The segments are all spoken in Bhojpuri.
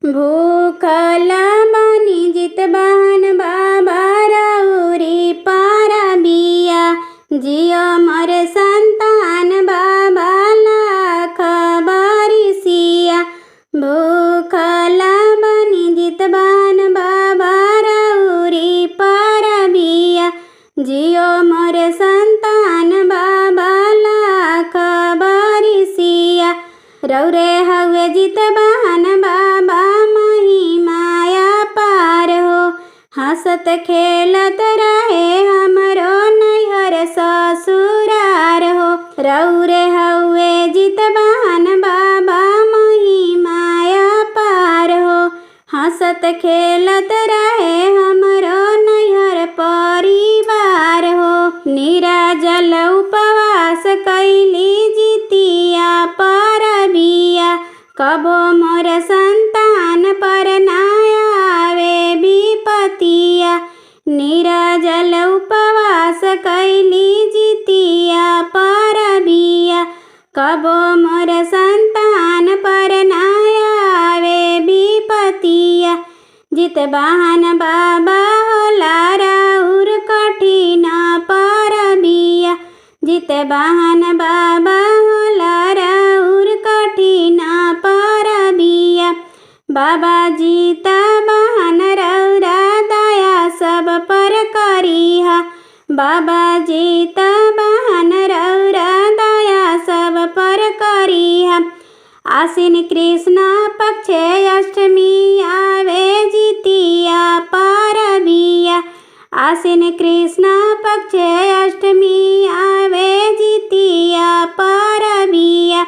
भूखल बनी जितबान बाबा राउरी पारा बिया, जियो मोर संतान बाबा लाख बरिसिया। भूखल बनी जितबान बाबा राउरी पारा बिया, जियो मोर संतान बाबा लाख बरिसिया। रौरे हवे जितबान बाबा महिमाया पार हो, हंसत खेलत रहे हमरो नैहर ससुरार हो। रौरे हवे जितबान बाबा महिमाया पार हो, हंसत खेलत रहे हमरो नैहर परिवार हो। निराजल उपवास कैली जितिया परबिया, कबो मोर संतान पर ना आवे विपतिया। निराजल उपवास कैली जितिया परबिया, कबो मोर संतान पर ना आवे विपतिया। जितबान बाबा होला राउर कठिन परबिया, जितबान बाबा होला राउर कठिन परबिया। बाबा जितबान रौरा दया सब पर करिहा, बाबा जितबान रौरा दया सब पर करिहा। आश्विन कृष्ण पक्ष अष्टमी आवे जितिया परबिया, आश्विन कृष्ण पक्ष अष्टमी आवे जितिया परबिया।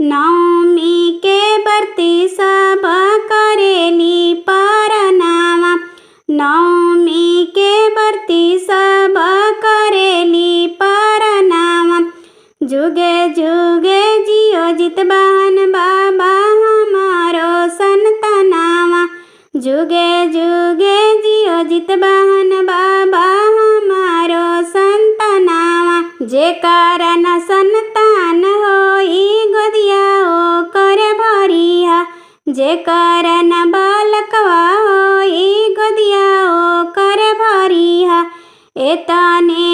नवमी के बरती सब करेली परनामा, नवमी के बरती सब करेली परनामा। जुगे जुगे जियो जितबान बाबा हमारो संतनामा, जुगे जुगे जियो जितबान बाबा हमारो संतनामा। जे कारण संतान होई गोदिया ओ कर भरिहा, जे कारण बालकवा होई गोदिया ओ कर भरिहा। एतने